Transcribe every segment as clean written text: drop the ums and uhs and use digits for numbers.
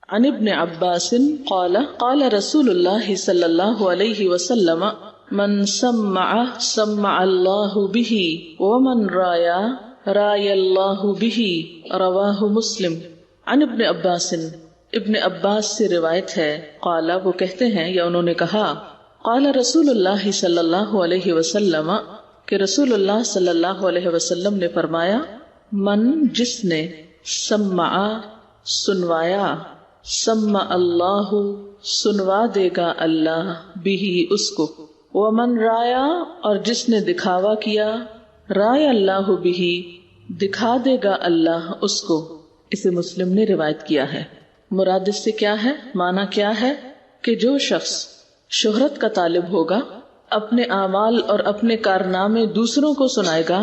عن ابن عباس قال قال رسول اللہ صلی اللہ علیہ وسلم من سمع سمع اللہ به ومن رایا رایا اللہ به رواہ مسلم. عن ابن عباس، ابن عباس سے روایت ہے، قال وہ کہتے ہیں یا انہوں نے کہا، قال رسول اللہ صلی اللہ علیہ وسلم کہ رسول اللہ صلی اللہ علیہ وسلم نے فرمایا، من جس نے سمع سنوایا، سمع اللہ سنوا دے گا اللہ بھی اس کو، ومن رایا اور جس نے دکھاوا کیا، رایا اللہ بھی دکھا دے گا اللہ اس کو. اسے مسلم نے روایت کیا ہے. مراد اس سے کیا ہے، معنی کیا ہے کہ جو شخص شہرت کا طالب ہوگا، اپنے اعمال اور اپنے کارنامے دوسروں کو سنائے گا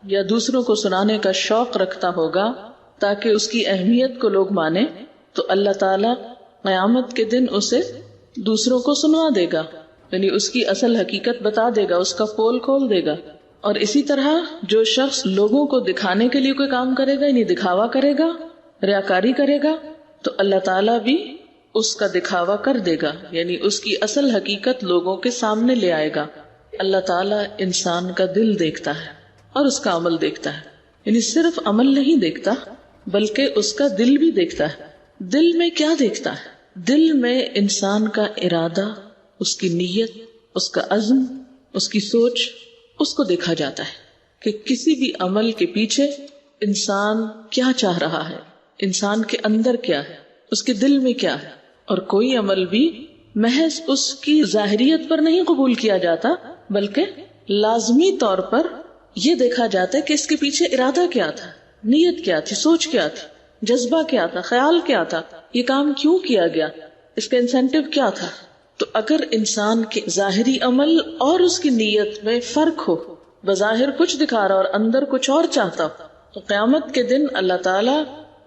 یا دوسروں کو سنانے کا شوق رکھتا ہوگا تاکہ اس کی اہمیت کو لوگ مانے، تو اللہ تعالی قیامت کے دن اسے دوسروں کو سنوا دے گا، یعنی اس کی اصل حقیقت بتا دے گا، اس کا پول کھول دے گا. اور اسی طرح جو شخص لوگوں کو دکھانے کے لیے کوئی کام کرے گا، یعنی دکھاوا کرے گا، ریاکاری کرے گا، تو اللہ تعالیٰ بھی اس کا دکھاوا کر دے گا، یعنی اس کی اصل حقیقت لوگوں کے سامنے لے آئے گا. اللہ تعالیٰ انسان کا دل دیکھتا ہے اور اس کا عمل دیکھتا ہے، یعنی صرف عمل نہیں دیکھتا بلکہ اس کا دل بھی دیکھتا ہے. دل میں کیا دیکھتا ہے؟ دل میں انسان کا ارادہ، اس کی نیت، اس کا عزم، اس کی سوچ، اس کو دیکھا جاتا ہے کہ کسی بھی عمل کے پیچھے انسان کیا چاہ رہا ہے، انسان کے اندر کیا ہے، اس کے دل میں کیا ہے. اور کوئی عمل بھی محض اس کی ظاہریت پر نہیں قبول کیا جاتا بلکہ لازمی طور پر یہ دیکھا جاتا ہے کہ اس کے پیچھے ارادہ کیا تھا، نیت کیا تھی، سوچ کیا تھی، جذبہ کیا تھا، خیال کیا تھا، یہ کام کیوں کیا گیا، اس کا انسینٹیو کیا تھا. تو اگر انسان کے ظاہری عمل اور اس کی نیت میں فرق ہو، بظاہر کچھ دکھا رہا اور اندر کچھ اور چاہتا ہو، تو قیامت کے دن اللہ تعالیٰ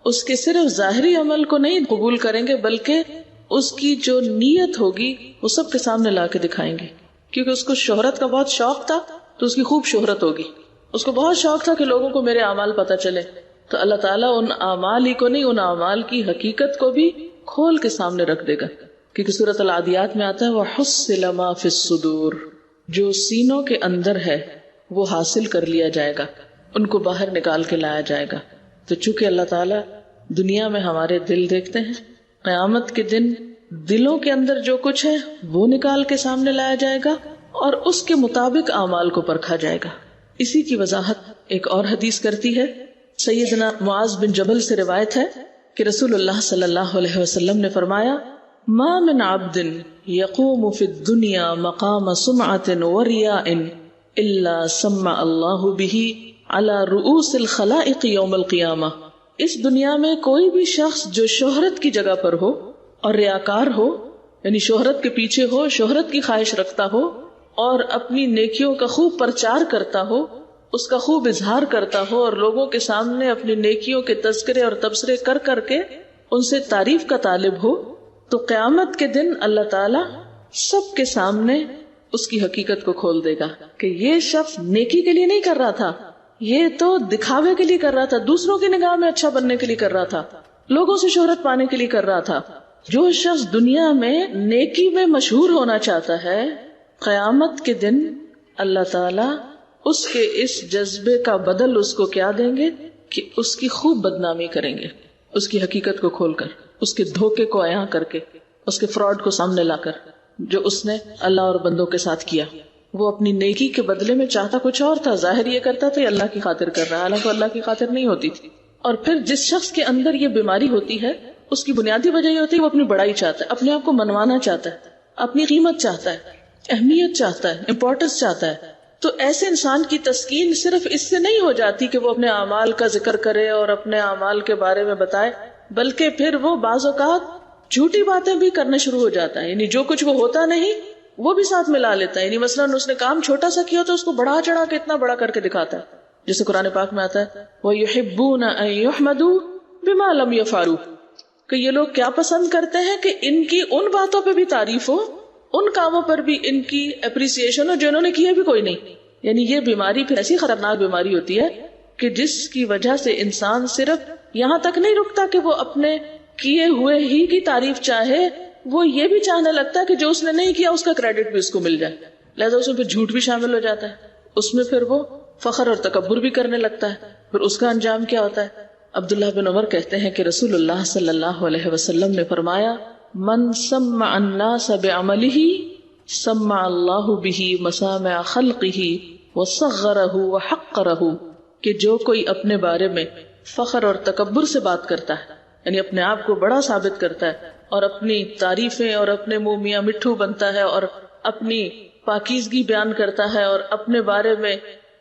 اس کے صرف ظاہری عمل کو نہیں قبول کریں گے بلکہ اس کی جو نیت ہوگی وہ سب کے سامنے لا کے دکھائیں گے. کیونکہ اس کو شہرت کا بہت شوق تھا تو اس کی خوب شہرت ہوگی. اس کو بہت شوق تھا کہ لوگوں کو میرے اعمال پتہ چلے، تو اللہ تعالیٰ ان اعمال ہی کو نہیں، ان اعمال کی حقیقت کو بھی کھول کے سامنے رکھ دے گا. کیونکہ سورۃ العادیات میں آتا ہے وَحُصِّلَ مَا فِي الصُّدُورِ، جو سینوں کے اندر ہے وہ حاصل کر لیا جائے گا، ان کو باہر نکال کے لایا جائے گا. تو چونکہ اللہ تعالیٰ دنیا میں ہمارے دل دیکھتے ہیں، قیامت کے دن دلوں کے اندر جو کچھ ہے وہ نکال کے سامنے لایا جائے گا اور اس کے مطابق اعمال کو پرکھا جائے گا. اسی کی وضاحت ایک اور حدیث کرتی ہے. سیدنا معاذ بن جبل سے روایت ہے کہ رسول اللہ صلی اللہ علیہ وسلم نے فرمایا، ما من عبد يقوم في الدنيا مقام سمعة ورياء الا سمع الله به على رؤوس الخلائق يوم القيامة. اس دنیا میں کوئی بھی شخص جو شہرت کی جگہ پر ہو اور ریاکار ہو، یعنی شہرت کے پیچھے ہو، شہرت کی خواہش رکھتا ہو اور اپنی نیکیوں کا خوب پرچار کرتا ہو، اس کا خوب اظہار کرتا ہو اور لوگوں کے سامنے اپنی نیکیوں کے تذکرے اور تبصرے کر کر کے ان سے تعریف کا طالب ہو، تو قیامت کے دن اللہ تعالی سب کے سامنے اس کی حقیقت کو کھول دے گا کہ یہ شخص نیکی کے لیے نہیں کر رہا تھا، یہ تو دکھاوے کے لیے کر رہا تھا، دوسروں کی نگاہ میں اچھا بننے کے لیے کر رہا تھا، لوگوں سے شہرت پانے کے لیے کر رہا تھا. جو شخص دنیا میں نیکی میں مشہور ہونا چاہتا ہے، قیامت کے دن اللہ تعالی اس کے اس جذبے کا بدل اس کو کیا دیں گے کہ اس کی خوب بدنامی کریں گے، اس کی حقیقت کو کھول کر، اس کے دھوکے کو عیاں کر کے، اس کے فراڈ کو سامنے لا کر جو اس نے اللہ اور بندوں کے ساتھ کیا. وہ اپنی نیکی کے بدلے میں چاہتا کچھ اور تھا، ظاہر یہ کرتا تھا اللہ کی خاطر کر رہا ہے، حالانکہ اللہ کی خاطر نہیں ہوتی تھی. اور پھر جس شخص کے اندر یہ بیماری ہوتی ہے اس کی بنیادی وجہ یہ ہوتی ہے وہ اپنی بڑائی چاہتا ہے، اپنے آپ کو منوانا چاہتا ہے، اپنی قیمت چاہتا ہے، اہمیت چاہتا ہے، امپورٹنس چاہتا ہے. تو ایسے انسان کی تسکین صرف اس سے نہیں ہو جاتی کہ وہ اپنے اعمال کا ذکر کرے اور اپنے اعمال کے بارے میں بتائے، بلکہ پھر وہ بعض اوقات جھوٹی باتیں بھی کرنا شروع ہو جاتا ہے. یعنی جو کچھ وہ ہوتا نہیں وہ بھی ساتھ ملا لیتا ہے. یعنی مثلاً اس نے کام چھوٹا سا کیا تو اس کو بڑھا چڑھا کے اتنا بڑا کر کے دکھاتا ہے، جیسے قرآن پاک میں آتا ہے وَيُحِبُّونَ أَن يُحْمَدُوا بِمَا لَمْ يَفْعَلُوا، کہ یہ لوگ کیا پسند کرتے ہیں کہ ان کی ان باتوں پہ بھی تعریف ہو، ان کاموں پر بھی ان کی اپریسیشن ہو جو انہوں نے کیے بھی کوئی نہیں. یعنی یہ بیماری پھر ایسی خطرناک بیماری ہوتی ہے کہ جس کی وجہ سے انسان صرف یہاں تک نہیں رکتا کہ وہ اپنے کیے ہوئے ہی کی تعریف چاہے، وہ یہ بھی چاہنے لگتا ہے کہ جو اس نے نہیں کیا اس کا کریڈٹ بھی اس کو مل جائے، لہذا اس میں پھر جھوٹ بھی شامل ہو جاتا ہے، اس میں پھر وہ فخر اور تکبر بھی کرنے لگتا ہے. پھر اس کا انجام کیا ہوتا ہے؟ عبداللہ بن عمر کہتے ہیں کہ رسول اللہ صلی اللہ علیہ وسلم نے فرمایا، من سمع الناس بعملہ سمع اللہ بہ مسامع خلقہ وصغرہ وحقرہ، کہ جو کوئی اپنے بارے میں فخر اور تکبر سے بات کرتا ہے، یعنی اپنے آپ کو بڑا ثابت کرتا ہے اور اپنی تعریفیں اور اپنے منہ میاں مٹھو بنتا ہے اور اپنی پاکیزگی بیان کرتا ہے اور اپنے بارے میں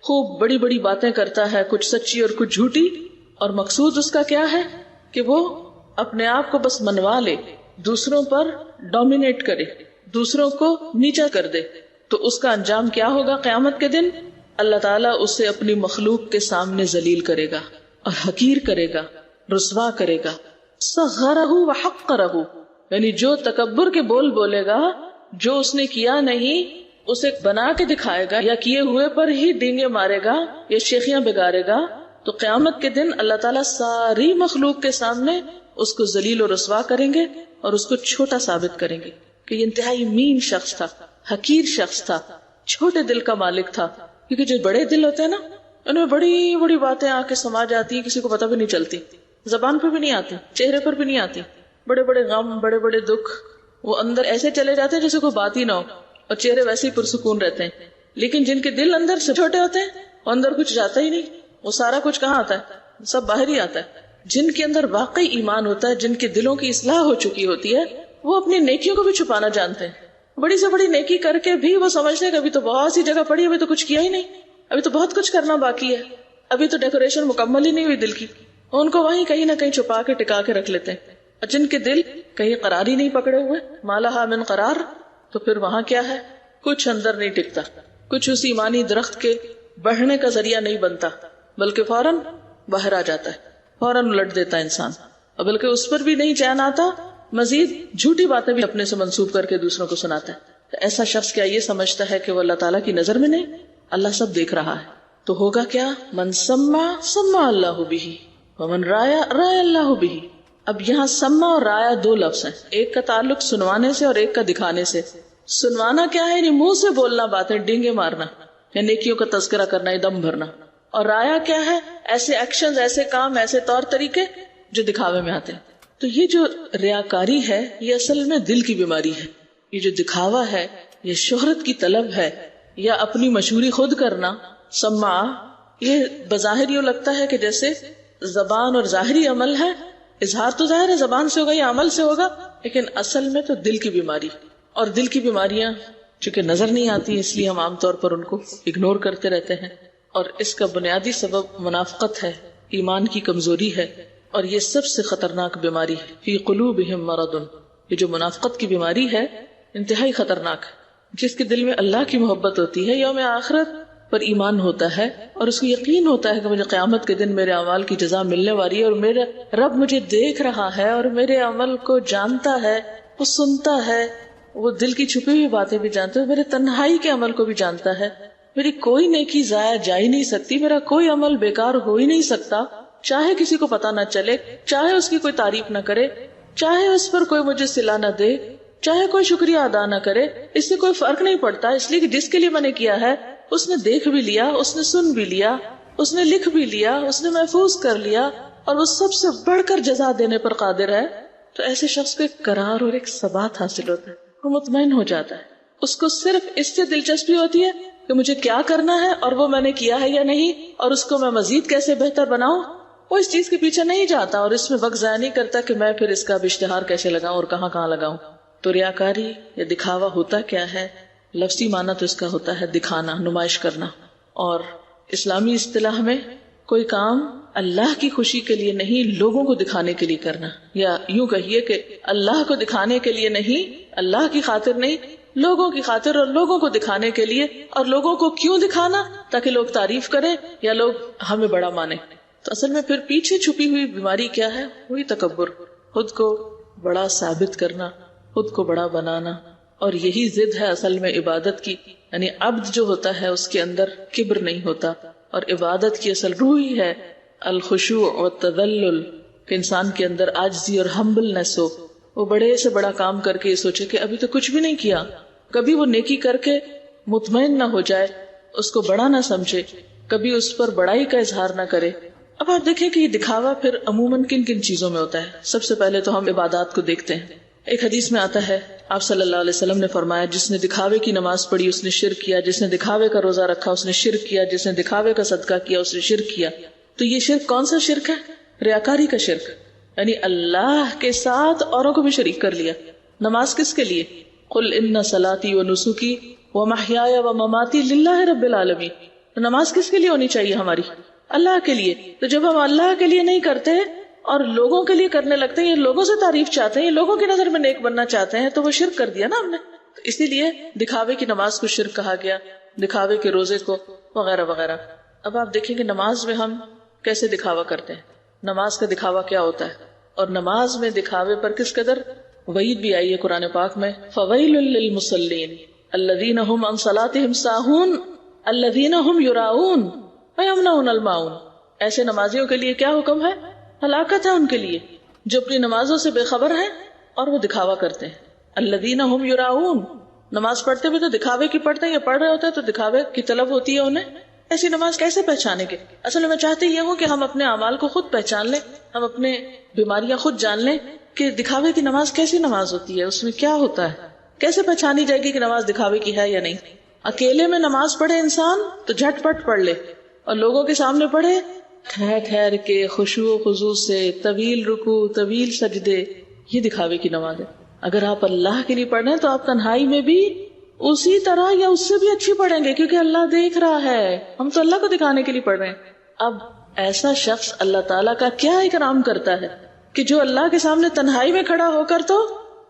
خوب بڑی بڑی باتیں کرتا ہے، کچھ سچی اور کچھ جھوٹی، اور مقصود اس کا کیا ہے کہ وہ اپنے آپ کو بس منوا لے، دوسروں پر ڈومینیٹ کرے، دوسروں کو نیچا کر دے، تو اس کا انجام کیا ہوگا؟ قیامت کے دن اللہ تعالیٰ اسے اپنی مخلوق کے سامنے ذلیل کرے گا اور حقیر کرے گا، رسوا کرے گا. صغرہ وحقرہ، یعنی جو تکبر کے بول بولے گا، جو اس نے کیا نہیں اسے بنا کے دکھائے گا یا کیے ہوئے پر ہی ڈینگے مارے گا یا شیخیاں بگاڑے گا، تو قیامت کے دن اللہ تعالیٰ ساری مخلوق کے سامنے اس کو ذلیل و رسوا کریں گے اور اس کو چھوٹا ثابت کریں گے کہ یہ انتہائی مین شخص تھا، حقیر شخص تھا، چھوٹے دل کا مالک تھا. کیونکہ جو بڑے دل ہوتے ہیں نا، ان میں بڑی بڑی باتیں آ کے سما جاتی ہیں، کسی کو پتہ بھی نہیں چلتی، زبان پہ بھی نہیں آتی، چہرے پر بھی نہیں آتی. بڑے بڑے غم، بڑے بڑے دکھ وہ اندر ایسے چلے جاتے ہیں جیسے کوئی بات ہی نہ ہو، اور چہرے ویسے ہی پرسکون رہتے ہیں. لیکن جن کے دل اندر سے چھوٹے ہوتے ہیں وہ اندر کچھ جاتا ہی نہیں، وہ سارا کچھ کہاں آتا ہے؟ سب باہر ہی آتا ہے. جن کے اندر واقعی ایمان ہوتا ہے، جن کے دلوں کی اصلاح ہو چکی ہوتی ہے، وہ اپنی نیکیوں کو بھی چھپانا جانتے ہیں. بڑی سے بڑی نیکی کر کے بھی وہ سمجھتے ہیں کہ ابھی تو بہت سی جگہ پڑی، ابھی تو کچھ کیا ہی نہیں، ابھی تو بہت کچھ کرنا باقی ہے، ابھی تو ڈیکوریشن مکمل ہی نہیں ہوئی دل کی. ان کو وہیں کہیں نہ کہیں چھپا کے ٹکا کے رکھ لیتے ہیں. اور جن کے دل کہیں قرار ہی نہیں پکڑے ہوئے، مالہا من قرار، تو پھر وہاں کیا ہے؟ کچھ اندر نہیں ٹکتا، کچھ اس ایمانی درخت کے بڑھنے کا ذریعہ نہیں بنتا، بلکہ فوراً باہر آ جاتا ہے، فوراً الٹ دیتا ہے انسان، اور بلکہ اس پر بھی نہیں چین آتا، مزید جھوٹی باتیں بھی اپنے سے منسوب کر کے دوسروں کو سناتا ہے. تو ایسا شخص کیا یہ سمجھتا ہے کہ وہ اللہ تعالیٰ کی نظر میں نہیں؟ اللہ سب دیکھ رہا ہے. تو ہوگا کیا؟ من سمع سمع اللہ بہ ومن رایا رایا اللہ بہ. اب یہاں سمع اور رایا دو لفظ ہیں، ایک کا تعلق سنوانے سے اور ایک کا دکھانے سے. سنوانا کیا ہے؟ یعنی منہ سے بولنا باتیں، ڈینگے مارنا یا نیکیوں کا تذکرہ کرنا، دم بھرنا. اور رایا کیا ہے؟ ایسے ایکشنز، ایسے کام، ایسے طور طریقے جو دکھاوے میں آتے ہیں. تو یہ جو ریاکاری ہے یہ اصل میں دل کی بیماری ہے. یہ جو دکھاوا ہے، یہ شہرت کی طلب ہے یا اپنی مشہوری خود کرنا، سمع، یہ بظاہر یوں لگتا ہے کہ جیسے زبان اور ظاہری عمل ہے، اظہار تو ظاہر ہے زبان سے ہوگا یا عمل سے ہوگا، لیکن اصل میں تو دل کی بیماری. اور دل کی بیماریاں چونکہ نظر نہیں آتی اس لیے ہم عام طور پر ان کو اگنور کرتے رہتے ہیں، اور اس کا بنیادی سبب منافقت ہے، ایمان کی کمزوری ہے، اور یہ سب سے خطرناک بیماری ہے. فی قلوبہم مرض، یہ جو منافقت کی بیماری ہے انتہائی خطرناک ہے. جس کے دل میں اللہ کی محبت ہوتی ہے، یوم آخرت پر ایمان ہوتا ہے، اور اس کو یقین ہوتا ہے کہ مجھے قیامت کے دن میرے اعمال کی جزا ملنے والی ہے، اور میرا رب مجھے دیکھ رہا ہے اور میرے عمل کو جانتا ہے، وہ سنتا ہے، وہ دل کی چھپی ہوئی باتیں بھی جانتا ہے، میرے تنہائی کے عمل کو بھی جانتا ہے، میری کوئی نیکی ضائع جا ہی نہیں سکتی، میرا کوئی عمل بیکار ہو ہی نہیں سکتا، چاہے کسی کو پتہ نہ چلے، چاہے اس کی کوئی تعریف نہ کرے، چاہے اس پر کوئی مجھے صلہ نہ دے، چاہے کوئی شکریہ ادا نہ کرے، اس سے کوئی فرق نہیں پڑتا، اس لیے کہ جس کے لیے میں نے کیا ہے اس نے دیکھ بھی لیا، اس نے سن بھی لیا، اس نے لکھ بھی لیا، اس نے محفوظ کر لیا، اور وہ سب سے بڑھ کر جزا دینے پر قادر ہے. تو ایسے شخص کو ایک قرار اور ایک ثبات حاصل ہوتا ہے، وہ مطمئن ہو جاتا ہے. اس کو صرف اس سے دلچسپی ہوتی ہے کہ مجھے کیا کرنا ہے اور وہ میں نے کیا ہے یا نہیں، اور اس کو میں مزید کیسے بہتر بناؤں. وہ اس چیز کے پیچھے نہیں جاتا اور اس میں وقت ضائع نہیں کرتا کہ میں پھر اس کا اشتہار کیسے لگاؤں اور کہاں کہاں لگاؤں. تو ریاکاری یا دکھاوا ہوتا کیا ہے؟ لفظی معنی تو اس کا ہوتا ہے دکھانا، نمائش کرنا. اور اسلامی اصطلاح میں کوئی کام اللہ کی خوشی کے لیے نہیں، لوگوں کو دکھانے کے لیے کرنا، یا یوں کہیے کہ اللہ کو دکھانے کے لیے نہیں، اللہ کی خاطر نہیں، لوگوں کی خاطر اور لوگوں کو دکھانے کے لیے. اور لوگوں کو کیوں دکھانا؟ تاکہ لوگ تعریف کریں یا لوگ ہمیں بڑا مانیں. تو اصل میں پھر پیچھے چھپی ہوئی بیماری کیا ہے؟ وہی تکبر، خود کو بڑا ثابت کرنا، خود کو بڑا بنانا. اور یہی ضد ہے اصل میں عبادت کی. یعنی عبد جو ہوتا ہے اس کے اندر کبر نہیں ہوتا، اور عبادت کی اصل روح ہی ہے الخشوع والتذلل کہ انسان کے اندر عاجزی اور ہمبلنس ہو، وہ بڑے سے بڑا کام کر کے یہ سوچے کہ ابھی تو کچھ بھی نہیں کیا. کبھی وہ نیکی کر کے مطمئن نہ ہو جائے، اس کو بڑا نہ سمجھے، کبھی اس پر بڑائی کا اظہار نہ کرے. اب آپ دیکھیں کہ یہ دکھاوا پھر عموماً کن کن چیزوں میں ہوتا ہے. سب سے پہلے تو ہم عبادات کو دیکھتے ہیں. ایک حدیث میں آتا ہے، آپ صلی اللہ علیہ وسلم نے فرمایا، جس نے دکھاوے کی نماز پڑھی اس نے شرک کیا، جس نے دکھاوے کا روزہ رکھا اس نے شرک کیا، جس نے دکھاوے کا صدقہ کیا اس نے شرک کیا. تو یہ شرک کون سا شرک ہے؟ ریاکاری کا شرک، یعنی اللہ کے ساتھ اوروں کو بھی شریک کر لیا. نماز کس کے لیے؟ قل ان صلاتی و نسکی و محیای و مماتی للہ رب العالمین. تو نماز کس کے لیے ہونی چاہیے؟ ہماری اللہ کے لیے. تو جب ہم اللہ کے لیے نہیں کرتے اور لوگوں کے لیے کرنے لگتے ہیں، یہ لوگوں سے تعریف چاہتے ہیں، یہ لوگوں کی نظر میں نیک بننا چاہتے ہیں، تو وہ شرک کر دیا نا ہم نے. اسی لیے دکھاوے کی نماز کو شرک کہا گیا، دکھاوے کے روزے کو وغیرہ وغیرہ. اب آپ دیکھیں کہ نماز میں ہم کیسے دکھاوا کرتے ہیں، نماز کا دکھاوا کیا ہوتا ہے، اور نماز میں دکھاوے پر کس قدر وعید بھی آئی ہے قرآن پاک میں. فویل للمصلین الذین هم عن صلاتهم ساہون الذین هم یراؤون ویمنعون الماعون. ایسے نمازیوں کے لیے کیا حکم ہے؟ ہلاکت ہے ان کے لیے جو اپنی نمازوں سے بے خبر ہیں اور وہ دکھاوا کرتے ہیں. الذین هم یراؤون، نماز پڑھتے ہوئے تو دکھاوے کی پڑھتے ہیں، یا پڑھ رہے ہوتے ہیں تو دکھاوے کی طلب ہوتی ہے انہیں. ایسی نماز کیسے پہچانیں گے؟ اصل میں چاہتے یہ ہوں کہ ہم اپنے اعمال کو خود پہچان لیں، ہم اپنے بیماریاں خود جان لیں کہ دکھاوے کی نماز کیسی نماز ہوتی ہے، اس میں کیا ہوتا ہے، کیسے پہچانی جائے گی کہ نماز دکھاوے کی ہے یا نہیں. اکیلے میں نماز پڑھے انسان تو جھٹ پٹ پڑھ لے، اور لوگوں کے سامنے پڑھے ٹھہر کے خشوع و خضوع سے، طویل رکوع طویل سجدے، یہ دکھاوے کی نماز ہے. اگر آپ اللہ کے لیے پڑھ رہے ہیں تو آپ تنہائی میں بھی اسی طرح یا اس سے بھی اچھی پڑھیں گے، کیونکہ اللہ دیکھ رہا ہے. ہم تو اللہ کو دکھانے کے لیے پڑھ رہے ہیں. اب ایسا شخص اللہ تعالیٰ کا کیا اکرام کرتا ہے کہ جو اللہ کے سامنے تنہائی میں کھڑا ہو کر تو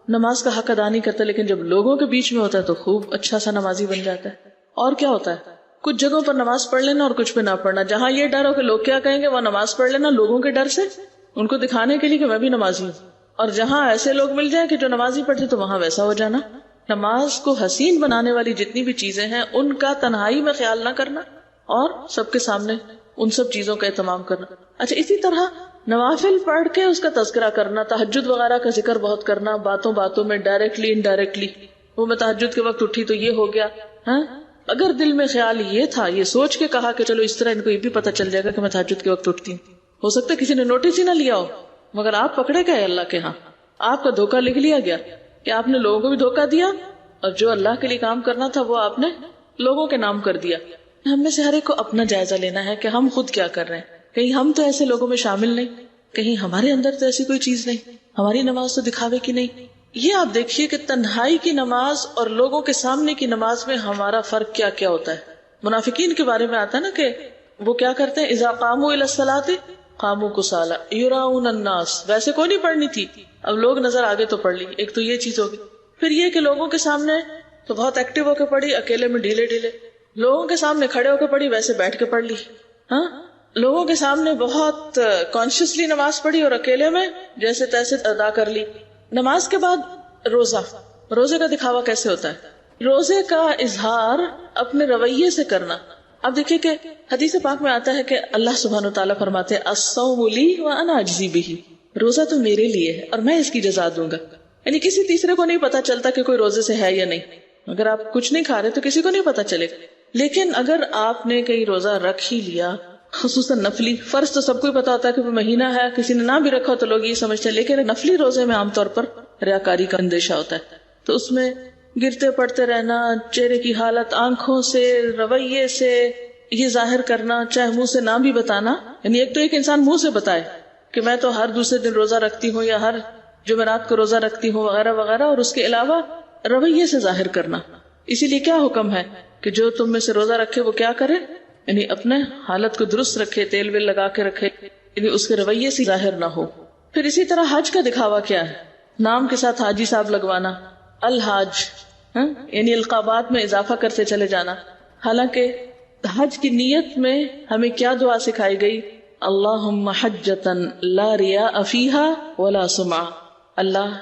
نماز کا حق ادا نہیں کرتا، لیکن جب لوگوں کے بیچ میں ہوتا ہے تو خوب اچھا سا نمازی بن جاتا ہے. اور کیا ہوتا ہے، کچھ جگہوں پر نماز پڑھ لینا اور کچھ پہ نہ پڑھنا. جہاں یہ ڈر ہو کہ لوگ کیا کہیں گے، وہ نماز پڑھ لینا لوگوں کے ڈر سے، ان کو دکھانے کے لیے کہ میں بھی نمازی ہوں. اور جہاں ایسے لوگ مل جائیں کہ جو نمازی پڑھتے تو وہاں ویسا ہو جانا. نماز کو حسین بنانے والی جتنی بھی چیزیں ہیں ان کا تنہائی میں خیال نہ کرنا اور سب کے سامنے ان سب چیزوں کا اہتمام کرنا. اچھا، اسی طرح نوافل پڑھ کے اس کا تذکرہ کرنا، تہجد وغیرہ کا ذکر بہت کرنا، باتوں باتوں میں ڈائریکٹلی انڈائریکٹلی. وہ میں تہجد کے وقت اٹھی تو یہ ہو گیا. ہاں، اگر دل میں خیال یہ تھا، یہ سوچ کے کہا کہ چلو اس طرح ان کو یہ بھی پتہ چل جائے گا کہ میں تہجد کے وقت اٹھتی ہوں، ہو سکتا ہے کسی نے نوٹس ہی نہ لیا ہو، مگر آپ پکڑے گئے اللہ کے ہاں، آپ کا دھوکہ لکھ لیا گیا کہ آپ نے لوگوں کو بھی دھوکہ دیا اور جو اللہ کے لیے کام کرنا تھا وہ آپ نے لوگوں کے نام کر دیا. ہم میں سے ہر ایک کو اپنا جائزہ لینا ہے کہ ہم خود کیا کر رہے ہیں. کہیں ہم تو ایسے لوگوں میں شامل نہیں، کہیں ہمارے اندر تو ایسی کوئی چیز نہیں، ہماری نماز تو دکھاوے کی نہیں. یہ آپ دیکھیے کہ تنہائی کی نماز اور لوگوں کے سامنے کی نماز میں ہمارا فرق کیا کیا ہوتا ہے. منافقین کے بارے میں آتا ہے نا کہ وہ کیا کرتے ہیں، اذا قاموا الی الصلاۃ قاموا کسالى یراؤن الناس. ویسے کوئی نہیں پڑھنی تھی، اب لوگ نظر آگے تو پڑھ لی. ایک تو یہ چیز ہوگی. پھر یہ کہ لوگوں کے سامنے تو بہت ایکٹیو ہو کے پڑھی، اکیلے میں ڈھیلے ڈھیلے. لوگوں کے سامنے کھڑے ہو کے پڑھی، ویسے بیٹھ کے پڑھ لی. ہاں، لوگوں کے سامنے بہت کانشیسلی نماز پڑھی اور اکیلے میں جیسے تیسے ادا کر لی. نماز کے بعد روزے کا دکھاوا کیسے ہوتا ہے؟ روزے کا اظہار اپنے رویے سے کرنا. اب دیکھیں کہ حدیث پاک میں آتا ہے کہ اللہ سبحانہ وتعالیٰ فرماتے ہیں الصوم لی وانا اجزی بہ. روزہ تو میرے لیے ہے اور میں اس کی جزا دوں گا. یعنی کسی تیسرے کو نہیں پتا چلتا کہ کوئی روزے سے ہے یا نہیں. اگر آپ کچھ نہیں کھا رہے تو کسی کو نہیں پتا چلے گا. لیکن اگر آپ نے کہیں روزہ رکھ ہی لیا، خصوصاً نفلی، فرض تو سب کو ہی پتا ہوتا ہے کہ وہ مہینہ ہے، کسی نے نہ بھی رکھا تو لوگ یہ سمجھتے ہیں، لیکن نفلی روزے میں عام طور پر ریاکاری کا اندیشہ ہوتا ہے. تو اس میں گرتے پڑتے رہنا، چہرے کی حالت، آنکھوں سے، رویے سے یہ ظاہر کرنا، چاہے منہ سے نہ بھی بتانا. یعنی ایک تو ایک انسان منہ سے بتائے کہ میں تو ہر دوسرے دن روزہ رکھتی ہوں یا ہر جمعرات کو روزہ رکھتی ہوں وغیرہ وغیرہ، اور اس کے علاوہ رویے سے ظاہر کرنا. اسی لیے کیا حکم ہے کہ جو تم میں سے روزہ رکھے وہ کیا کرے، یعنی اپنے حالت کو درست رکھے، تیل ویل لگا کے رکھے، یعنی اس کے رویے سے ظاہر نہ ہو. پھر اسی طرح حج کا دکھاوا کیا ہے؟ نام کے ساتھ حاجی صاحب لگوانا، الحاج، یعنی القابات میں اضافہ کرتے چلے جانا. حالانکہ حج کی نیت میں ہمیں کیا دعا سکھائی گئی؟ اللہم حجتا لا ریاء فیہا ولا سمعہ. اللہ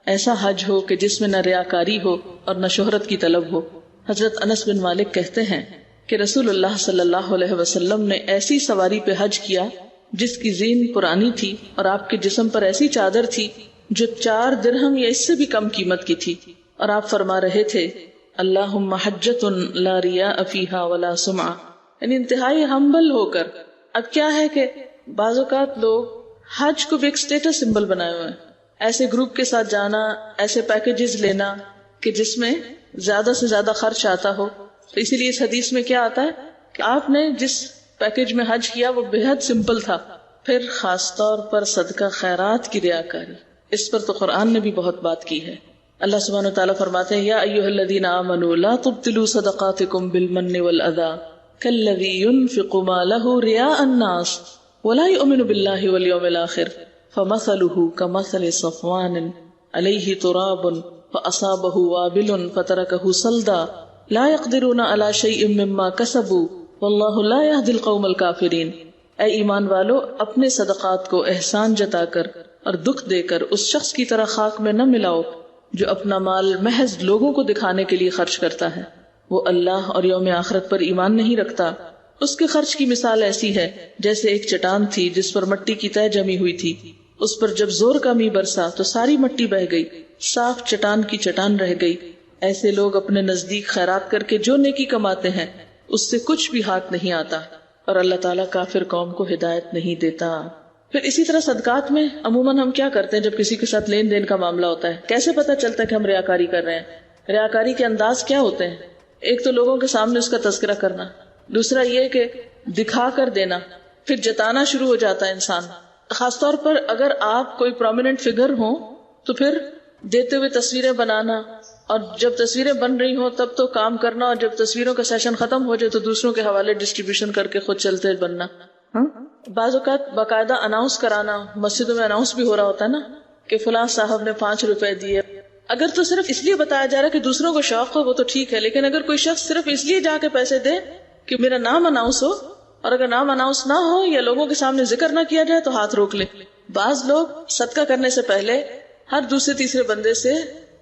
ایسا حج ہو کہ جس میں نہ ریاکاری ہو اور نہ شہرت کی طلب ہو. حضرت انس بن مالک کہتے ہیں کہ رسول اللہ صلی اللہ علیہ وسلم نے ایسی سواری پہ حج کیا جس کی زین پرانی تھی اور آپ کے جسم پر ایسی چادر تھی جو 4 درہم یا اس سے بھی کم قیمت کی تھی، اور آپ فرما رہے تھے اللہم حجۃ لا ریاء فیہا ولا سمعہ، یعنی انتہائی ہمبل ہو کر. اب کیا ہے کہ بعض اوقات لوگ حج کو بھی ایک اسٹیٹس سمبل بنائے ہوئے ہیں، ایسے گروپ کے ساتھ جانا، ایسے پیکیجز لینا کہ جس میں زیادہ سے زیادہ خرچ آتا ہو. تو اسی لیے اس حدیث میں کیا آتا ہے کہ آپ نے جس پیکیج میں حج کیا وہ بے حد سمپل تھا. پھر خاص طور پر صدقہ خیرات کی ریاکاری، اس پر تو قرآن نے بھی بہت بات کی ہے. اللہ سبحانہ وتعالیٰ فرماتے ہیں یا ایھا الذین آمنوا لا تبطلوا صدقاتکم بالمن والأذى كالذی ينفق مالہ رئاء الناس ولا يؤمن باللہ والیوم الآخر فمثلہ کمثل صفوان علیہ تراب فأصابہ وابل فترکہ صلدا لا يقدرون علی شیء مما کسبوا واللہ لا یہدی القوم الکافرین. اے ایمان والو، اپنے صدقات کو احسان جتا کر اور دکھ دے کر اس شخص کی طرح خاک میں نہ ملاؤ جو اپنا مال محض لوگوں کو دکھانے کے لیے خرچ کرتا ہے، وہ اللہ اور یوم آخرت پر ایمان نہیں رکھتا. اس کے خرچ کی مثال ایسی ہے جیسے ایک چٹان تھی جس پر مٹی کی تہ جمی ہوئی تھی، اس پر جب زور کا می برسا تو ساری مٹی بہہ گئی، صاف چٹان کی چٹان رہ گئی. ایسے لوگ اپنے نزدیک خیرات کر کے جو نیکی کماتے ہیں اس سے کچھ بھی ہاتھ نہیں آتا، اور اللہ تعالیٰ کافر قوم کو ہدایت نہیں دیتا. پھر اسی طرح صدقات میں عموماً ہم کیا کرتے ہیں جب کسی کے ساتھ لین دین کا معاملہ ہوتا ہے، کیسے پتہ چلتا ہے کہ ہم ریاکاری کر رہے ہیں؟ ریاکاری کے انداز کیا ہوتے ہیں؟ ایک تو لوگوں کے سامنے اس کا تذکرہ کرنا، دوسرا یہ کہ دکھا کر دینا، پھر جتانا شروع ہو جاتا ہے انسان. خاص طور پر اگر آپ کوئی پرومیننٹ فگر ہوں تو پھر دیتے ہوئے تصویریں بنانا، اور جب تصویریں بن رہی ہوں تب تو کام کرنا، اور جب تصویروں کا سیشن ختم ہو جائے تو دوسروں کے حوالے ڈسٹریبیوشن کر کے خود چلتے بننا. بعض اوقات باقاعدہ اناؤنس کرانا، مسجدوں میں اناؤنس بھی ہو رہا ہوتا ہے نا کہ فلاں صاحب نے 5 روپے دیے. اگر تو صرف اس لیے بتایا جا رہا ہے کہ دوسروں کو شوق ہو وہ تو ٹھیک ہے، لیکن اگر کوئی شخص صرف اس لیے جا کے پیسے دے کہ میرا نام اناؤنس ہو، اور اگر نام اناؤنس نہ ہو یا لوگوں کے سامنے ذکر نہ کیا جائے تو ہاتھ روک لے. بعض لوگ صدقہ کرنے سے پہلے ہر دوسرے تیسرے بندے سے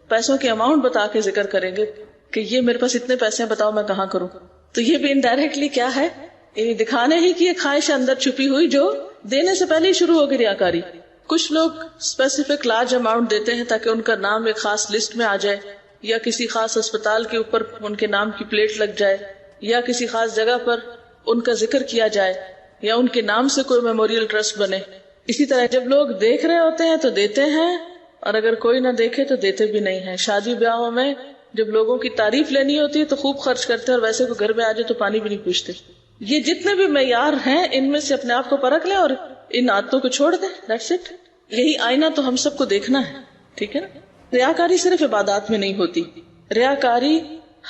پیسوں کی اماؤنٹ بتا کے ذکر کریں گے کہ یہ میرے پاس اتنے پیسے ہیں، بتاؤ میں کہاں کروں. تو یہ بھی انڈائریکٹلی کیا ہے، یعنی دکھانے ہی کی ایک خواہش اندر چھپی ہوئی جو دینے سے پہلے ہی شروع ہوگی ریاکاری. کچھ لوگ اسپیسیفک لارج اماؤنٹ دیتے ہیں تاکہ ان کا نام ایک خاص لسٹ میں آ جائے، یا کسی خاص اسپتال کے اوپر ان کے نام کی پلیٹ لگ جائے، یا کسی خاص جگہ پر ان کا ذکر کیا جائے، یا ان کے نام سے کوئی میموریل ٹرسٹ بنے. اسی طرح جب لوگ دیکھ رہے ہوتے ہیں تو دیتے ہیں، اور اگر کوئی نہ دیکھے تو دیتے بھی نہیں ہیں. شادی بیاہوں میں جب لوگوں کی تعریف لینی ہوتی ہے تو خوب خرچ کرتے ہیں، اور ویسے کو گھر میں آ جائے تو پانی بھی نہیں پوچھتے. یہ جتنے بھی معیار ہیں ان میں سے اپنے آپ کو پرکھ لیں اور ان عادتوں کو چھوڑ دیں. That's it. یہی آئینہ تو ہم سب کو دیکھنا ہے، ٹھیک ہے نا. ریاکاری صرف عبادات میں نہیں ہوتی، ریاکاری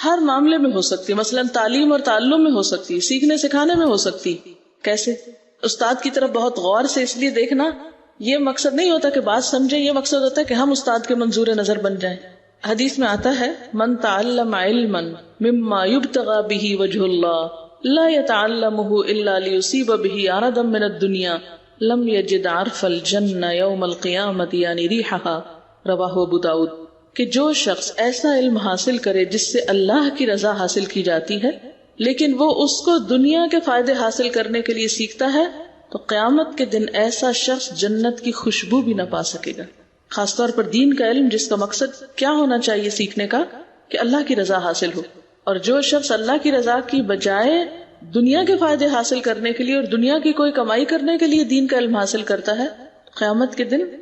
ہر معاملے میں ہو سکتی، مثلا تعلیم اور تعلم میں ہو سکتی، سیکھنے سکھانے میں ہو سکتی. کیسے؟ استاد کی طرف بہت غور سے اس لیے دیکھنا، یہ مقصد نہیں ہوتا کہ بات سمجھیں، یہ مقصد ہوتا ہے کہ ہم استاد کے منظور نظر بن جائیں. حدیث میں آتا ہے من تعلم علما مما يبتغى به وجه الله لا يتعلمه الا ليصيب به عرضا من الدنيا لم يجد عرف الجنة يوم القيامة يعني ريحها رواہ ابو داؤد. کہ جو شخص ایسا علم حاصل کرے جس سے اللہ کی رضا حاصل کی جاتی ہے لیکن وہ اس کو دنیا کے فائدے حاصل کرنے کے لیے سیکھتا ہے تو قیامت کے دن ایسا شخص جنت کی خوشبو بھی نہ پا سکے گا. خاص طور پر دین کا علم جس کا مقصد کیا ہونا چاہیے سیکھنے کا کہ اللہ کی رضا حاصل ہو. اور جو شخص اللہ کی رضا کی بجائے دنیا کے فائدے حاصل کرنے کے لیے اور دنیا کی کوئی کمائی کرنے کے لیے دین کا علم حاصل کرتا ہے قیامت کے دن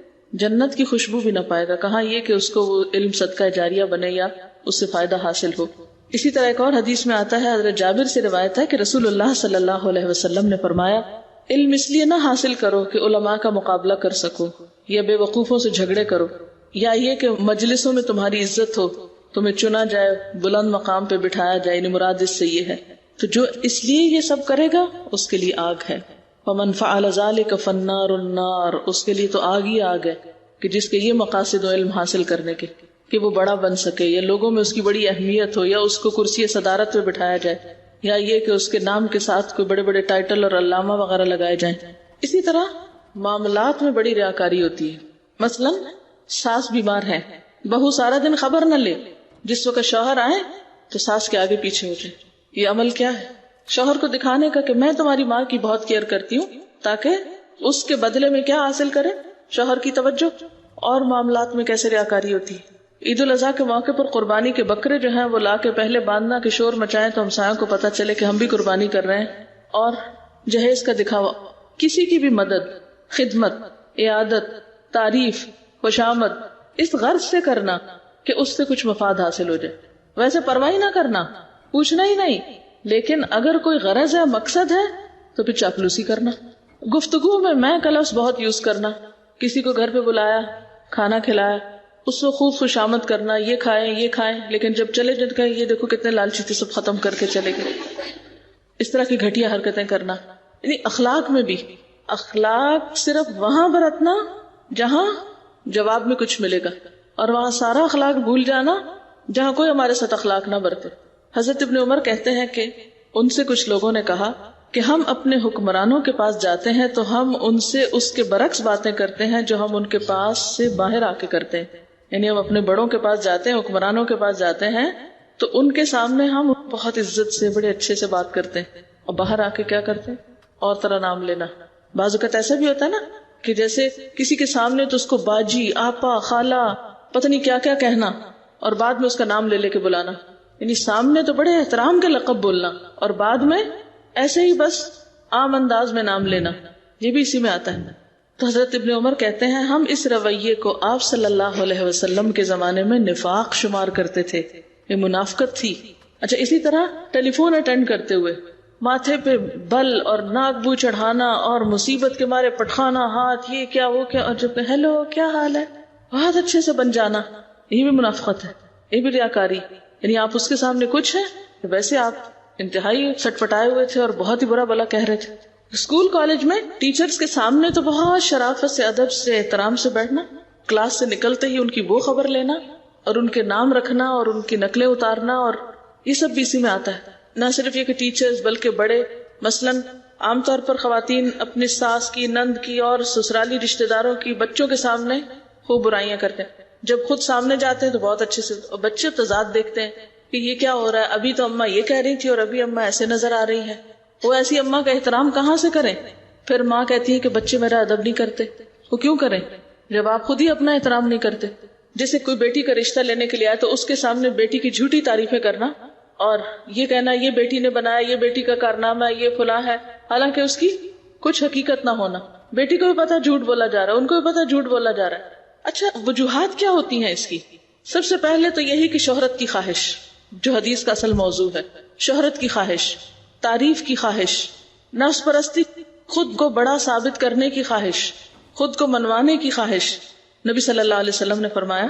جنت کی خوشبو بھی نہ پائے گا. کہاں یہ کہ اس کو وہ علم صدقہ جاریہ بنے یا اس سے فائدہ حاصل ہو. اسی طرح ایک اور حدیث میں آتا ہے، حضرت جابر سے روایت ہے کہ رسول اللہ صلی اللہ علیہ وسلم نے فرمایا علم اس لیے نہ حاصل کرو کہ علماء کا مقابلہ کر سکو یا بے وقوفوں سے جھگڑے کرو، یا یہ کہ مجلسوں میں تمہاری عزت ہو، تمہیں چنا جائے، بلند مقام پہ بٹھایا جائے. یعنی مراد اس سے یہ ہے. تو جو اس لیے یہ سب کرے گا اس کے لیے آگ ہے. فمن فعل ذلك فالنار النار، اس کے لیے تو آگ ہی آگ ہے. کہ جس کے یہ مقاصد و علم حاصل کرنے کے کہ وہ بڑا بن سکے یا لوگوں میں اس کی بڑی اہمیت ہو یا اس کو کرسی صدارت پہ بٹھایا جائے یا یہ کہ اس کے نام کے ساتھ کوئی بڑے بڑے ٹائٹل اور علامہ وغیرہ لگائے جائیں. اسی طرح معاملات میں بڑی ریاکاری ہوتی ہے. مثلا ساس بیمار ہے، بہو سارا دن خبر نہ لے، جس وقت شوہر آئے تو ساس کے آگے پیچھے ہو جائے. یہ عمل کیا ہے؟ شوہر کو دکھانے کا کہ میں تمہاری ماں کی بہت کیئر کرتی ہوں تاکہ اس کے بدلے میں کیا حاصل کرے؟ شوہر کی توجہ. اور معاملات میں کیسے ریاکاری ہوتی ہے. عید الاضحیٰ کے موقع پر قربانی کے بکرے جو ہیں وہ لا کے پہلے باندھنا کہ شور مچائیں تو ہمسایوں کو پتہ چلے کہ ہم بھی قربانی کر رہے ہیں. اور جہیز کا دکھاوا، کسی کی بھی مدد، خدمت، عیادت، تعریف، خوشامد اس غرض سے کرنا کہ اس سے کچھ مفاد حاصل ہو جائے. ویسے پرواہ نہ کرنا، پوچھنا ہی نہیں، لیکن اگر کوئی غرض ہے، مقصد ہے تو پھر چاپلوسی کرنا. گفتگو میں میں کا لفظ بہت یوز کرنا. کسی کو گھر پہ بلایا، کھانا کھلایا، اس کو خوب خوشامد کرنا، یہ کھائیں یہ کھائیں، لیکن جب چلے جن کا یہ دیکھو کتنے لالچی تھے، سب ختم کر کے چلے گئے. اس طرح کی گھٹیا حرکتیں کرنا. یعنی اخلاق میں بھی، اخلاق صرف وہاں برتنا جہاں جواب میں کچھ ملے گا، اور وہاں سارا اخلاق بھول جانا جہاں کوئی ہمارے ساتھ اخلاق نہ برتے. حضرت ابن عمر کہتے ہیں کہ ان سے کچھ لوگوں نے کہا کہ ہم اپنے حکمرانوں کے پاس جاتے ہیں تو ہم ان سے اس کے برعکس باتیں کرتے ہیں جو ہم ان کے پاس سے باہر آ کے کرتے ہیں. یعنی ہم اپنے بڑوں کے پاس جاتے ہیں، حکمرانوں کے پاس جاتے ہیں تو ان کے سامنے ہم بہت عزت سے، بڑے اچھے سے بات کرتے ہیں، اور باہر آ کے کیا کرتے ہیں؟ اور طرح نام لینا. بعض اوقات ایسا بھی ہوتا ہے نا کہ جیسے کسی کے سامنے تو اس کو باجی، آپا، خالہ، پتہ نہیں کیا کیا کہنا، اور بعد میں اس کا نام لے لے کے بلانا. یعنی سامنے تو بڑے احترام کے لقب بولنا، اور بعد میں ایسے ہی بس عام انداز میں نام لینا. یہ بھی اسی میں آتا ہے. تو حضرت ابن عمر کہتے ہیں ہم اس رویے کو آپ صلی اللہ علیہ وسلم کے زمانے میں نفاق شمار کرتے تھے، یہ منافقت تھی. اچھا، اسی طرح ٹیلی فون اٹینڈ کرتے ہوئے ماتھے پہ بل اور ناک بو چڑھانا اور مصیبت کے مارے پٹخانا ہاتھ، یہ کیا وہ کیا، اور جب ہیلو کیا حال ہے بہت اچھے سے بن جانا، یہ بھی منافقت ہے، یہ بھی ریاکاری. یعنی آپ اس کے سامنے کچھ ہیں، ویسے آپ انتہائی سٹ پٹائے ہوئے تھے اور بہت ہی برا بلا کہہ رہے تھے. اسکول کالج میں ٹیچرز کے سامنے تو بہت شرافت سے، ادب سے، احترام سے بیٹھنا، کلاس سے نکلتے ہی ان کی وہ خبر لینا اور ان کے نام رکھنا اور ان کی نقلیں اتارنا، اور یہ سب بھی اسی میں آتا ہے. نہ صرف یہ کہ ٹیچرز بلکہ بڑے، مثلاً عام طور پر خواتین اپنی ساس کی، نند کی اور سسرالی رشتہ داروں کی بچوں کے سامنے خوب برائیاں کرتے ہیں. جب خود سامنے جاتے ہیں تو بہت اچھے سے، اور بچے تضاد دیکھتے ہیں کہ یہ کیا ہو رہا ہے، ابھی تو اماں یہ کہہ رہی تھی اور ابھی اماں ایسے نظر آ رہی ہیں. وہ ایسی اماں کا احترام کہاں سے کریں؟ پھر ماں کہتی ہے کہ بچے میرا ادب نہیں کرتے. وہ کیوں کریں جب آپ خود ہی اپنا احترام نہیں کرتے؟ جیسے کوئی بیٹی کا رشتہ لینے کے لیے آئے تو اس کے سامنے بیٹی کی جھوٹی تعریفیں کرنا اور یہ کہنا یہ بیٹی نے بنایا، یہ بیٹی کا کارنامہ ہے، یہ فلاں ہے، حالانکہ اس کی کچھ حقیقت نہ ہونا. بیٹی کو بھی پتا جھوٹ بولا جا رہا ہے، ان کو بھی پتا جھوٹ بولا جا رہا ہے. اچھا، وجوہات کیا ہوتی ہیں اس کی؟ سب سے پہلے تو یہی کہ شہرت کی خواہش، جو حدیث کا اصل موضوع ہے. شہرت کی خواہش، تعریف کی خواہش، نفس پرستی، خود کو بڑا ثابت کرنے کی خواہش، خود کو منوانے کی خواہش. نبی صلی اللہ علیہ وسلم نے فرمایا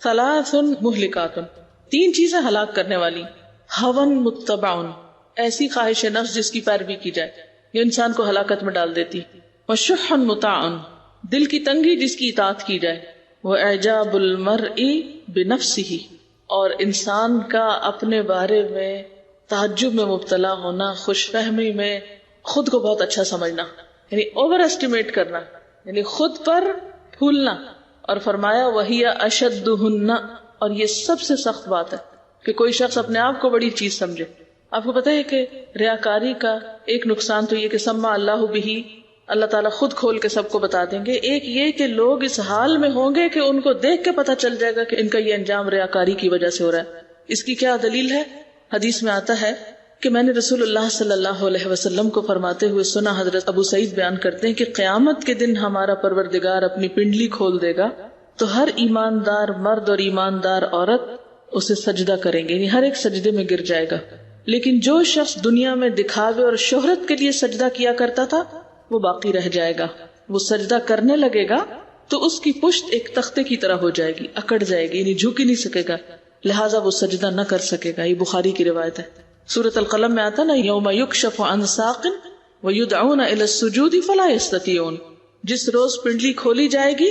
ثلاث مہلکات، 3 چیزیں ہلاک کرنے والی. ہون متبع، ایسی خواہش نفس جس کی پیروی کی جائے، یہ انسان کو ہلاکت میں ڈال دیتی. وشح مطاع، دل کی تنگی جس کی اطاعت کی جائے. واعجاب المرء بنفسه، اور انسان کا اپنے بارے میں تعجب میں مبتلا ہونا، خوش فہمی میں، خود کو بہت اچھا سمجھنا، یعنی اوور اسٹیمیٹ کرنا، یعنی خود پر پھولنا. اور فرمایا وہی اشدہن، اور یہ سب سے سخت بات ہے کہ کوئی شخص اپنے آپ کو بڑی چیز سمجھے. آپ کو پتہ ہے کہ ریاکاری کا ایک نقصان تو یہ کہ سمع اللہ بہ، اللہ تعالیٰ خود کھول کے سب کو بتا دیں گے. ایک یہ کہ لوگ اس حال میں ہوں گے کہ ان کو دیکھ کے پتہ چل جائے گا کہ ان کا یہ انجام ریاکاری کی وجہ سے ہو رہا ہے. اس کی کیا دلیل ہے؟ حدیث میں آتا ہے کہ میں نے رسول اللہ صلی اللہ علیہ وسلم کو فرماتے ہوئے سنا. حضرت ابو سعید بیان کرتے ہیں کہ قیامت کے دن ہمارا پروردگار اپنی پنڈلی کھول دے گا تو ہر ایماندار مرد اور ایماندار عورت اسے سجدہ کریں گے، یعنی ہر ایک سجدے میں گر جائے گا. لیکن جو شخص دنیا میں دکھاوے اور شہرت کے لیے سجدہ کیا کرتا تھا وہ باقی رہ جائے گا. وہ سجدہ کرنے لگے گا تو اس کی پشت ایک تختے کی طرح ہو جائے گی، اکڑ جائے گی، یعنی جھک ہی نہیں سکے گا، لہٰذا وہ سجدہ نہ کر سکے گا. یہ بخاری کی روایت ہے. سورۃ القلم میں آتا نا یوم یکشف عن ساق ویدعون الی السجود فلا یستطیعون، جس روز پنڈلی کھولی جائے گی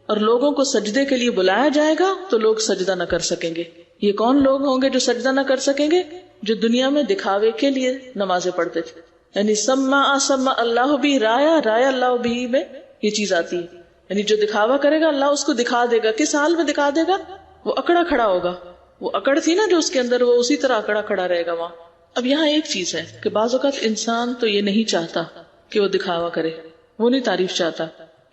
اور لوگوں کو سجدے کے لیے بلایا جائے گا تو لوگ سجدہ نہ کر سکیں گے. یہ کون لوگ ہوں گے جو سجدہ نہ کر سکیں گے؟ جو دنیا میں دکھاوے کے لیے نمازیں پڑھتے تھے. یعنی سمع اللہ بھی، رایا اللہ بھی میں یہ چیز آتی ہے. یعنی جو دکھاوا کرے گا اللہ اس کو دکھا دے گا. کس حال میں دکھا دے گا؟ وہ اکڑا کھڑا ہوگا. وہ اکڑ تھی نا جو اس کے اندر، وہ اسی طرح اکڑا کھڑا رہے گا وہاں. اب یہاں ایک چیز ہے کہ بعض اوقات انسان تو یہ نہیں چاہتا کہ وہ دکھاوا کرے، وہ نہیں تعریف چاہتا.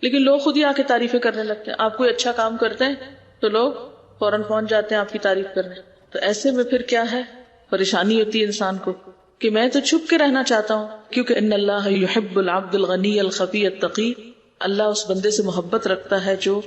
لیکن لوگ خود ہی آ کے تعریفیں کرنے لگتے ہیں. آپ کوئی اچھا کام کرتے ہیں تو لوگ فوراً پہنچ جاتے ہیں آپ کی تعریف کرنے. تو ایسے میں پھر کیا ہے، پریشانی ہوتی ہے انسان کو کہ میں تو چھپ کے رہنا چاہتا ہوں، کیونکہ ان اللہ یحب العبد الغنی الخفی التقی. اللہ اس بندے سے محبت رکھتا ہے جو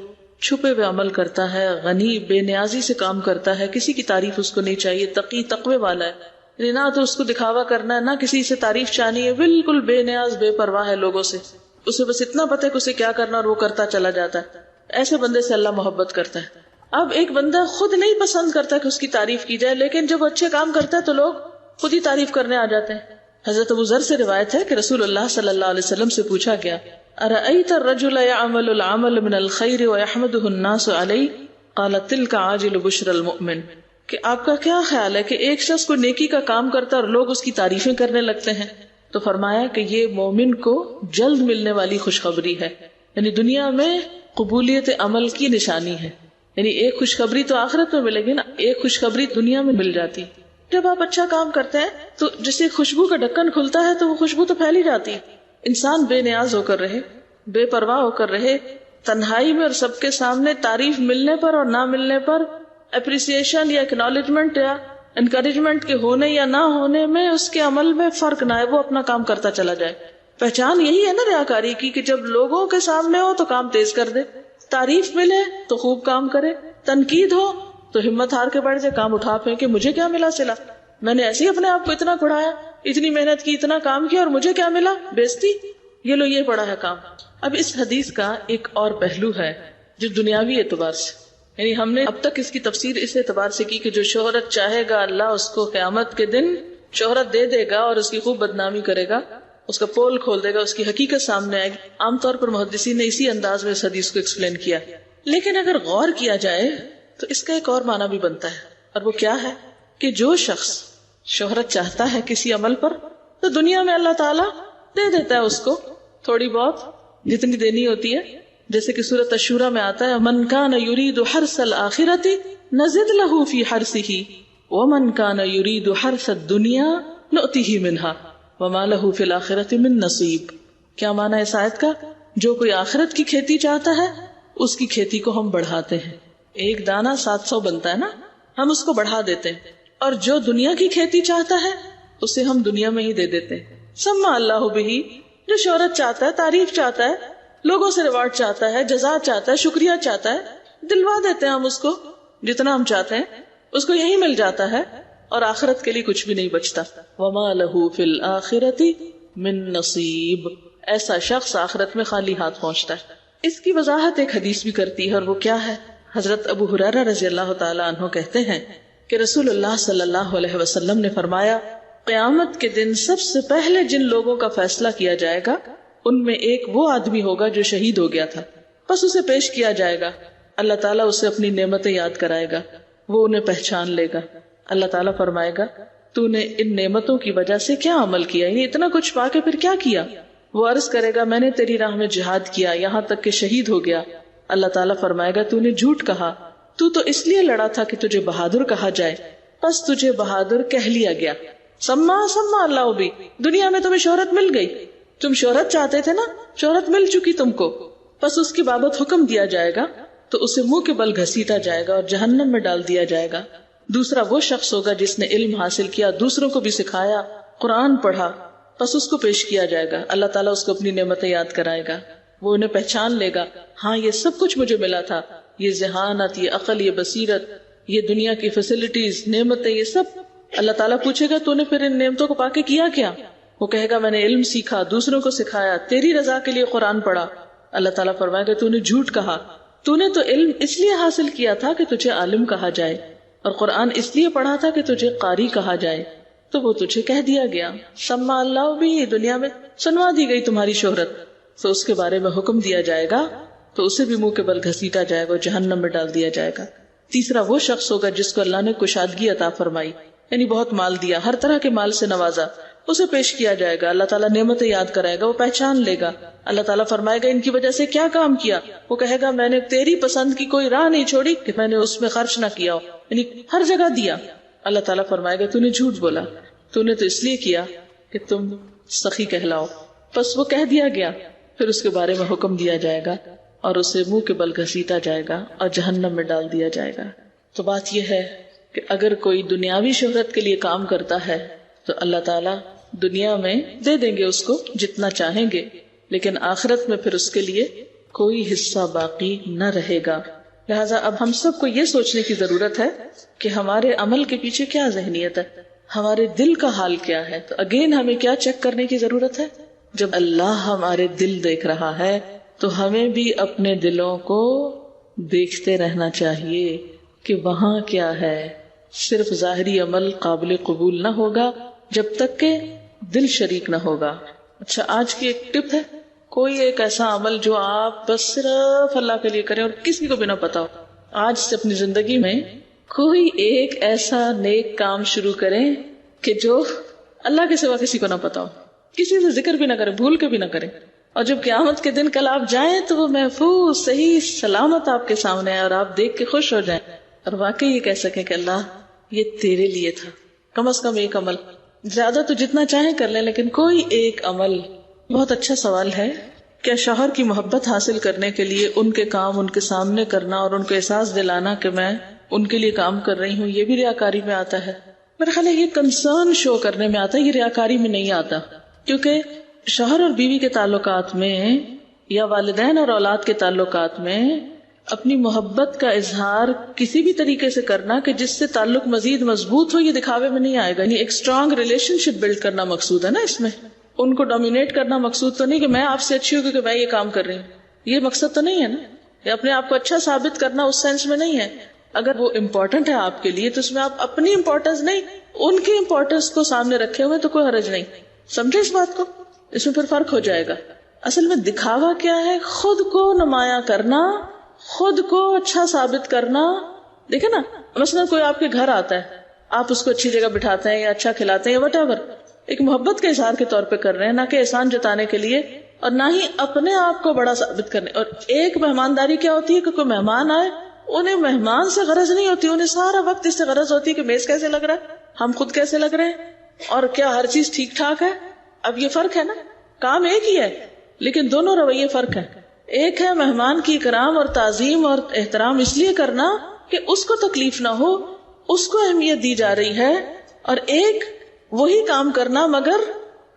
چھپے ہوئے عمل کرتا ہے، غنی بے نیازی سے کام کرتا ہے، کسی کی تعریف اس کو نہیں چاہیے، تقی تقوی والا ہے. یعنی نہ تو اس کو دکھاوا کرنا ہے، نہ کسی سے تعریف چاہنی ہے، بالکل بے نیاز بے پرواہ ہے لوگوں سے. اسے بس اتنا پتہ ہے کہ اسے کیا کرنا اور وہ کرتا چلا جاتا ہے. ایسے بندے سے اللہ محبت کرتا ہے. اب ایک بندہ خود نہیں پسند کرتا کہ اس کی تعریف کی جائے، لیکن جب وہ اچھے کام کرتا ہے تو لوگ خود ہی تعریف کرنے آ جاتے ہیں. حضرت ابو ذر سے روایت ہے کہ رسول اللہ صلی اللہ علیہ وسلم سے پوچھا گیا، ارأیت الرجل يعمل العمل من الخیر ويحمده الناس علیہ قال تلک عاجل بشر المؤمن. کہ آپ کا کیا خیال ہے کہ ایک شخص کو نیکی کا کام کرتا ہے اور لوگ اس کی تعریفیں کرنے لگتے ہیں؟ تو فرمایا کہ یہ مومن کو جلد ملنے والی خوشخبری ہے، یعنی دنیا میں قبولیت عمل کی نشانی ہے. یعنی ایک خوشخبری تو آخرت میں ملے گی نا، ایک خوشخبری دنیا میں مل جاتی. جب آپ اچھا کام کرتے ہیں تو جیسے خوشبو کا ڈھکن کھلتا ہے تو وہ خوشبو تو پھیلی جاتی ہے. انسان بے نیاز ہو کر رہے، بے پرواہ ہو کر رہے، تنہائی میں اور سب کے سامنے تعریف ملنے پر اور نہ ملنے پر، اپریسیشن یا اکنالجمنٹ یا انکریجمنٹ کے ہونے یا نہ ہونے میں اس کے عمل میں فرق نہ ہے، وہ اپنا کام کرتا چلا جائے. پہچان یہی ہے نا ریاکاری کی، کہ جب لوگوں کے سامنے ہو تو کام تیز کر دے، تعریف ملے تو خوب کام کرے، تنقید ہو تو ہمت ہار کے بڑھ جائے، کام اٹھا پھینکے، مجھے کیا ملا صلہ، میں نے ایسے ہی اپنے آپ کو اتنا کھڑایا، اتنی محنت کی، اتنا کام کیا اور مجھے کیا ملا، بیزتی. یہ لو یہ پڑا ہے کام. اب اس حدیث کا ایک اور پہلو ہے جو دنیاوی اعتبار سے، یعنی ہم نے اب تک اس کی تفسیر اس اعتبار سے کی کہ جو شہرت چاہے گا اللہ اس کو قیامت کے دن شہرت دے دے گا اور اس کی خوب بدنامی کرے گا، اس کا پول کھول دے گا، اس کی حقیقت سامنے آئے گی. عام طور پر محدثین نے اسی انداز میں اس حدیث کو ایکسپلین کیا. لیکن اگر غور کیا جائے تو اس کا ایک اور معنی بھی بنتا ہے، اور وہ کیا ہے کہ جو شخص شہرت چاہتا ہے کسی عمل پر تو دنیا میں اللہ تعالیٰ دے دیتا ہے اس کو تھوڑی بہت جتنی دینی ہوتی ہے. جیسے کہ سورۃ الشورى میں آتا ہے، من کان یرید حرث الآخرۃ نزد له فی حرثہ ومن کان یرید حرث الدنیا نؤتہ منہا وما له فی الآخرۃ من نصیب. کیا معنی ہے اس آیت کا؟ جو کوئی آخرت کی کھیتی چاہتا ہے اس کی کھیتی کو ہم بڑھاتے ہیں. ایک دانہ 700 بنتا ہے نا، ہم اس کو بڑھا دیتے ہیں. اور جو دنیا کی کھیتی چاہتا ہے اسے ہم دنیا میں ہی دے دیتے ہیں. سمع اللہ بہ، جو شہرت چاہتا ہے، تعریف چاہتا ہے، لوگوں سے ریوارڈ چاہتا ہے، جزا چاہتا ہے، شکریہ چاہتا ہے، دلوا دیتے ہیں ہم اس کو جتنا ہم چاہتے ہیں، اس کو یہی مل جاتا ہے اور آخرت کے لیے کچھ بھی نہیں بچتا. وما لہ فی الآخرۃ من نصیب. ایسا شخص آخرت میں خالی ہاتھ پہنچتا ہے. اس کی وضاحت ایک حدیث بھی کرتی ہے، اور وہ کیا ہے؟ حضرت ابو ہریرہ رضی اللہ تعالی عنہ کہتے ہیں کہ رسول اللہ صلی اللہ علیہ وسلم نے فرمایا، قیامت کے دن سب سے پہلے جن لوگوں کا فیصلہ کیا جائے گا ان میں ایک وہ آدمی ہوگا جو شہید ہو گیا تھا. بس اسے پیش کیا جائے گا، اللہ تعالیٰ اسے اپنی نعمتیں یاد کرائے گا، وہ انہیں پہچان لے گا. اللہ تعالیٰ فرمائے گا، تو نے ان نعمتوں کی وجہ سے کیا عمل کیا، یعنی اتنا کچھ پا کے پھر کیا کیا؟ وہ عرض کرے گا، میں نے تیری راہ میں جہاد کیا یہاں تک کہ شہید ہو گیا. اللہ تعالیٰ فرمائے گا، تو نے جھوٹ کہا، تو اس لیے لڑا تھا کہ تجھے بہادر کہا جائے، بس تجھے بہادر کہہ لیا گیا. سما اللہ بھی، دنیا میں تمہیں شہرت مل گئی، تم شہرت چاہتے تھے نا، شہرت مل چکی تم کو، بس اس کی بابت حکم دیا جائے گا تو اسے منہ کے بل گھسیٹا جائے گا اور جہنم میں ڈال دیا جائے گا. دوسرا وہ شخص ہوگا جس نے علم حاصل کیا، دوسروں کو بھی سکھایا، قرآن پڑھا، بس اس کو پیش کیا جائے گا، اللہ تعالیٰ اس کو اپنی نعمتیں یاد کرائے گا، وہ انہیں پہچان لے گا، ہاں یہ سب کچھ مجھے ملا تھا، یہ ذہانت، یہ عقل، یہ بصیرت، یہ دنیا کی فیسلٹیز، نعمتیں، یہ سب. اللہ تعالیٰ پوچھے گا، تو نے پھر ان نعمتوں کو پا کے کیا کیا؟ وہ کہے گا، میں نے علم سیکھا، دوسروں کو سکھایا، تیری رضا کے لیے قرآن پڑھا. اللہ تعالیٰ فرمائے گا، تو نے جھوٹ کہا، تو نے تو علم اس لیے حاصل کیا تھا کہ تجھے عالم کہا جائے، اور قرآن اس لیے پڑھا تھا کہ تجھے قاری کہا جائے، تو وہ تجھے کہہ دیا گیا. سما اللہ بھی، دنیا میں سنوا دی گئی تمہاری شہرت، تو اس کے بارے میں حکم دیا جائے گا تو اسے بھی منہ کے بل گھسیٹا جائے گا، جہنم میں ڈال دیا جائے گا. تیسرا وہ شخص ہوگا جس کو اللہ نے کشادگی عطا فرمائی، یعنی بہت مال دیا، ہر طرح کے مال سے نوازا، اسے پیش کیا جائے گا، اللہ تعالیٰ نعمتیں یاد کرائے گا، وہ پہچان لے گا. اللہ تعالیٰ فرمائے گا، ان کی وجہ سے کیا کام کیا؟ وہ کہے گا، میں نے تیری پسند کی کوئی راہ نہیں چھوڑی کہ میں نے اس میں خرچ نہ کیا ہو، یعنی ہر جگہ دیا. اللہ تعالیٰ فرمائے گا، تو نے جھوٹ بولا، تو نے تو اس لیے کیا کہ تم سخی کہلاؤ، بس وہ کہہ دیا گیا. پھر اس کے بارے میں حکم دیا جائے گا اور اسے منہ کے بل گھسیٹا جائے گا اور جہنم میں ڈال دیا جائے گا. تو بات یہ ہے کہ اگر کوئی دنیاوی شہرت کے لیے کام کرتا ہے تو اللہ تعالیٰ دنیا میں دے دیں گے اس کو جتنا چاہیں گے، لیکن آخرت میں پھر اس کے لیے کوئی حصہ باقی نہ رہے گا. لہٰذا اب ہم سب کو یہ سوچنے کی ضرورت ہے کہ ہمارے عمل کے پیچھے کیا ذہنیت ہے، ہمارے دل کا حال کیا ہے. تو اگین ہمیں کیا چیک کرنے کی ضرورت ہے؟ جب اللہ ہمارے دل دیکھ رہا ہے تو ہمیں بھی اپنے دلوں کو دیکھتے رہنا چاہیے کہ وہاں کیا ہے. صرف ظاہری عمل قابل قبول نہ ہوگا جب تک کہ دل شریک نہ ہوگا. اچھا، آج کی ایک ٹپ ہے، کوئی ایک ایسا عمل جو آپ بس صرف اللہ کے لیے کریں اور کسی کو بھی نہ پتا ہو. آج سے اپنی زندگی میں کوئی ایک ایسا نیک کام شروع کریں کہ جو اللہ کے سوا کسی کو نہ پتا ہو، کسی سے ذکر بھی نہ کریں، بھول کے بھی نہ کریں، اور جب قیامت کے دن کل آپ جائیں تو وہ محفوظ صحیح سلامت آپ کے سامنے ہے اور آپ دیکھ کے خوش ہو جائیں اور واقعی یہ کہہ سکیں کہ اللہ یہ تیرے لیے تھا. کم از کم ایک عمل، زیادہ تو جتنا چاہیں کر لیں لیکن کوئی ایک عمل. بہت اچھا سوال ہے. کیا شوہر کی محبت حاصل کرنے کے لیے ان کے کام ان کے سامنے کرنا اور ان کو احساس دلانا کہ میں ان کے لیے کام کر رہی ہوں، یہ بھی ریاکاری میں آتا ہے؟ میرا خیال ہے یہ کنسرن شو کرنے میں آتا ہے، یہ ریاکاری میں نہیں آتا. کیونکہ شوہر اور بیوی کے تعلقات میں یا والدین اور اولاد کے تعلقات میں اپنی محبت کا اظہار کسی بھی طریقے سے کرنا کہ جس سے تعلق مزید مضبوط ہو، یہ دکھاوے میں نہیں آئے گا. یعنی ایک اسٹرانگ ریلیشن شپ بلڈ کرنا مقصود ہے نا. اس میں ان کو ڈومینیٹ کرنا مقصود تو نہیں کہ میں آپ سے اچھی ہوں کیونکہ میں یہ کام کر رہی ہوں، یہ مقصد تو نہیں ہے نا. یا اپنے آپ کو اچھا ثابت کرنا اس سینس میں نہیں ہے. اگر وہ امپورٹنٹ ہے آپ کے لیے تو اس میں آپ اپنی امپورٹنس نہیں، ان کی امپورٹنس کو سامنے رکھے ہوئے تو کوئی حرج نہیں. سمجھے اس بات کو؟ اس میں پھر فرق ہو جائے گا. اصل میں دکھاوا کیا ہے؟ خود کو نمایاں کرنا، خود کو اچھا ثابت کرنا. دیکھیں نا، مثلا کوئی آپ کے گھر آتا ہے، آپ اس کو اچھی جگہ بٹھاتے ہیں یا اچھا کھلاتے ہیں یا وٹ ایور، ایک محبت کے اظہار کے طور پہ کر رہے ہیں، نہ کہ احسان جتانے کے لیے اور نہ ہی اپنے آپ کو بڑا ثابت کرنے. اور ایک مہمانداری کیا ہوتی ہے کہ کوئی مہمان آئے، انہیں مہمان سے غرض نہیں ہوتی، انہیں سارا وقت اس سے غرض ہوتی ہے کہ میز کیسے لگ رہا ہے، ہم خود کیسے لگ رہے ہیں اور کیا ہر چیز ٹھیک ٹھاک ہے. اب یہ فرق ہے نا، کام ایک ہی ہے لیکن دونوں رویے فرق ہیں. ایک ہے مہمان کی اکرام اور تعظیم اور احترام اس لیے کرنا کہ اس کو تکلیف نہ ہو، اس کو اہمیت دی جا رہی ہے، اور ایک وہی کام کرنا مگر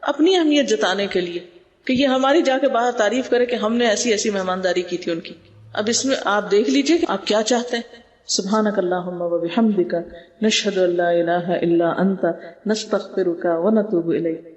اپنی اہمیت جتانے کے لیے کہ یہ ہماری جا کے باہر تعریف کرے کہ ہم نے ایسی ایسی مہمانداری کی تھی ان کی. اب اس میں آپ دیکھ لیجئے کہ آپ کیا چاہتے ہیں. سبحانک اللہم و بحمدک، نشہد ان لا الہ الا انت، نستغفرک و نتوب الیک.